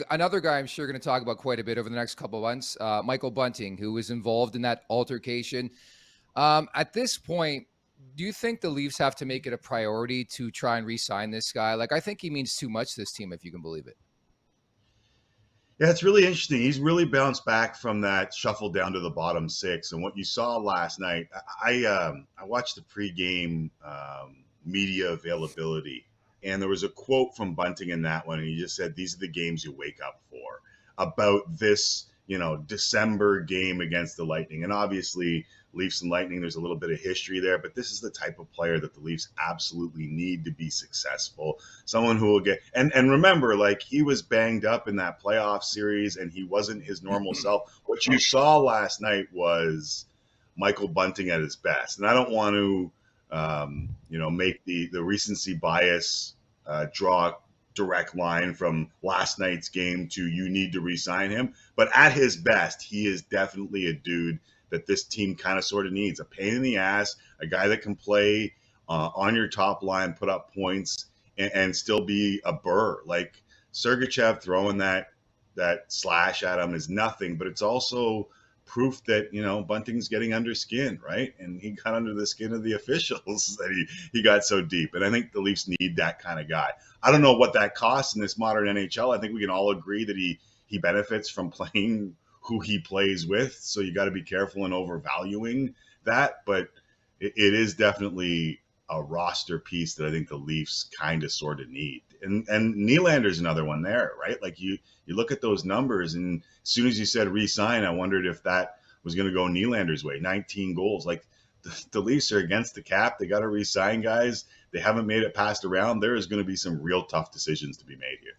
Another guy I'm sure going to talk about quite a bit over the next couple of months, Michael Bunting, who was involved in that altercation. At this point, do you think the Leafs have to make it a priority to try and re-sign this guy? Like, I think he means too much to this team, if you can believe it. Yeah, it's really interesting. He's really bounced back from that shuffle down to the bottom six. And what you saw last night, I watched the pregame media availability, and there was a quote from Bunting in that one, and he just said, "These are the games you wake up for." About this, December game against the Lightning, and obviously Leafs and Lightning, there's a little bit of history there, but this is the type of player that the Leafs absolutely need to be successful. Someone who will get, and remember, like, he was banged up in that playoff series and he wasn't his normal self. What you saw last night was Michael Bunting at his best. And I don't want to, make the recency bias draw direct line from last night's game to you need to re-sign him. But at his best, he is definitely a dude that this team kind of sort of needs. A pain in the ass, a guy that can play on your top line, put up points, and still be a burr. Like Sergachev throwing that slash at him is nothing, but it's also proof that, Bunting's getting under skin, right? And he got under the skin of the officials that he got so deep. And I think the Leafs need that kind of guy. I don't know what that costs in this modern NHL. I think we can all agree that he benefits from playing who he plays with. So you got to be careful in overvaluing that. But it is definitely a roster piece that I think the Leafs kind of sort of need. And Nylander's another one there, right? Like you look at those numbers, and as soon as you said re-sign, I wondered if that was going to go Nylander's way. 19 goals. Like the Leafs are against the cap. They got to re-sign guys. They haven't made it past a round. There is going to be some real tough decisions to be made here.